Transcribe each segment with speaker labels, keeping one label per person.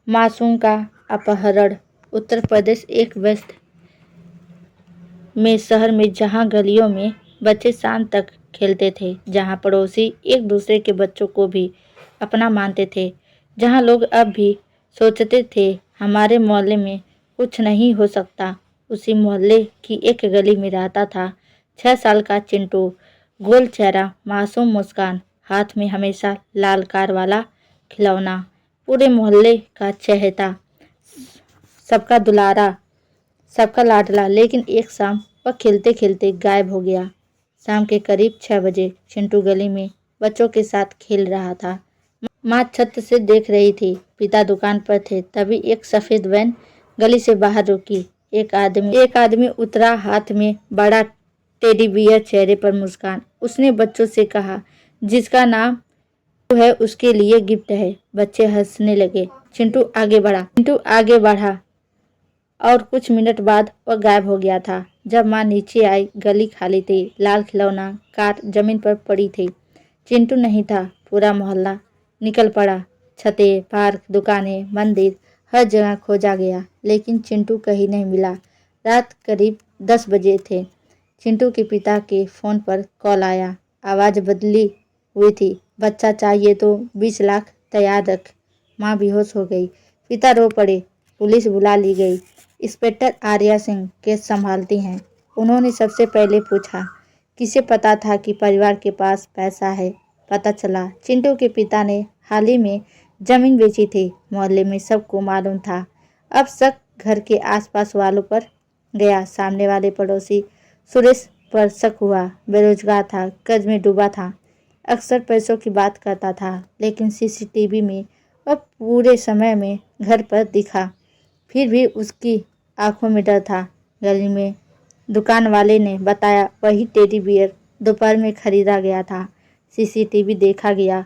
Speaker 1: मासूम का अपहरण। उत्तर प्रदेश एक व्यस्त में शहर में जहां गलियों में बच्चे शाम तक खेलते थे, जहां पड़ोसी एक दूसरे के बच्चों को भी अपना मानते थे, जहां लोग अब भी सोचते थे हमारे मोहल्ले में कुछ नहीं हो सकता, उसी मोहल्ले की एक गली में रहता था 6 साल का चिंटू। गोल चेहरा, मासूम मुस्कान, हाथ में हमेशा लाल कार वाला खिलौना, पूरे मोहल्ले का चहेता, सबका दुलारा, सबका लाडला। लेकिन एक शाम वह खेलते खेलते गायब हो गया। शाम के करीब 6 बजे चिंटू गली में बच्चों के साथ खेल रहा था। माँ छत से देख रही थी, पिता दुकान पर थे। तभी एक सफ़ेद वैन गली से बाहर रुकी। एक आदमी उतरा, हाथ में बड़ा टेडी बियर, चेहरे पर मुस्कान। उसने बच्चों से कहा, जिसका नाम है उसके लिए गिफ्ट है। बच्चे हंसने लगे। चिंटू आगे बढ़ा और कुछ मिनट बाद वह गायब हो गया था। जब माँ नीचे आई, गली खाली थी, लाल खिलौना कार जमीन पर पड़ी थी। चिंटू नहीं था। पूरा मोहल्ला निकल पड़ा। छतें, पार्क, दुकानें, मंदिर, हर जगह खोजा गया, लेकिन चिंटू कहीं नहीं मिला। रात करीब 10 बजे थे। चिंटू के पिता के फ़ोन पर कॉल आया। आवाज़ बदली हुई थी। बच्चा चाहिए तो 20 लाख तैयार रख। माँ बेहोश हो गई। पिता रो पड़े। पुलिस बुला ली गई। इंस्पेक्टर आर्या सिंह केस संभालती हैं। उन्होंने सबसे पहले पूछा, किसे पता था कि परिवार के पास पैसा है? पता चला चिंटू के पिता ने हाल ही में जमीन बेची थी। मोहल्ले में सबको मालूम था। अब शक घर के आसपास वालों पर गया। सामने वाले पड़ोसी सुरेश पर शक हुआ। बेरोजगार था, कर्ज में डूबा था, अक्सर पैसों की बात करता था, लेकिन सीसीटीवी में वह पूरे समय में घर पर दिखा। फिर भी उसकी आंखों में डर था। गली में दुकान वाले ने बताया, वही टेडी बियर दोपहर में खरीदा गया था। सीसीटीवी देखा गया।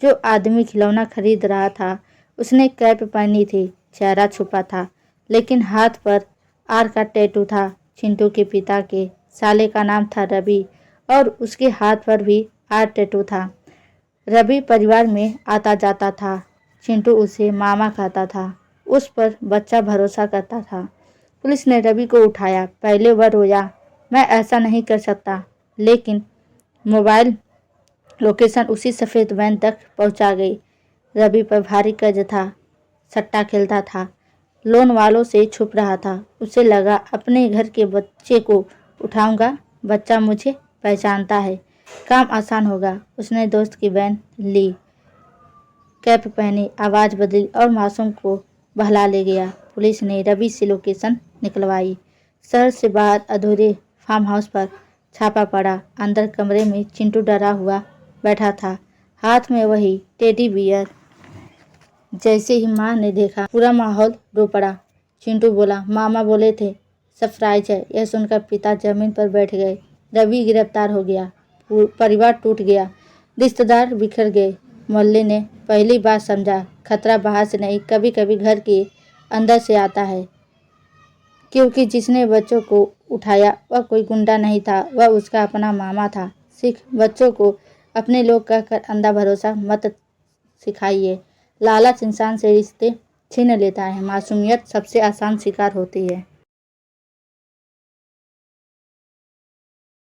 Speaker 1: जो आदमी खिलौना खरीद रहा था उसने कैप पहनी थी, चेहरा छुपा था, लेकिन हाथ पर आर का टैटू था। चिंटू के पिता के साले का नाम था रवि और उसके हाथ पर भी आर टैटू था। रवि परिवार में आता जाता था। चिंटू उसे मामा कहता था। उस पर बच्चा भरोसा करता था। पुलिस ने रवि को उठाया। पहले वह रोया, मैं ऐसा नहीं कर सकता, लेकिन मोबाइल लोकेशन उसी सफ़ेद वैन तक पहुंचा गई। रवि पर भारी कर्ज था, सट्टा खेलता था, लोन वालों से छुप रहा था। उसे लगा अपने घर के बच्चे को उठाऊंगा, बच्चा मुझे पहचानता है, काम आसान होगा। उसने दोस्त की वैन ली, कैप पहनी, आवाज़ बदली और मासूम को बहला ले गया। पुलिस ने रवि से लोकेशन निकलवाई। शहर से बाहर अधूरे फार्म हाउस पर छापा पड़ा। अंदर कमरे में चिंटू डरा हुआ बैठा था, हाथ में वही टेडी बियर। जैसे ही माँ ने देखा, पूरा माहौल रो पड़ा। चिंटू बोला, मामा बोले थे सरप्राइज है। यह सुनकर पिता जमीन पर बैठ गए। रवि गिरफ्तार हो गया, परिवार टूट गया, रिश्तेदार बिखर गए। मोहल्ले ने पहली बार समझा, खतरा बाहर से नहीं, कभी कभी घर के अंदर से आता है। क्योंकि जिसने बच्चों को उठाया वह कोई गुंडा नहीं था, वह उसका अपना मामा था। सिख बच्चों को अपने लोग कहकर अंधा भरोसा मत सिखाइए। लालच इंसान से रिश्ते छीन लेता है। मासूमियत सबसे आसान शिकार होती है।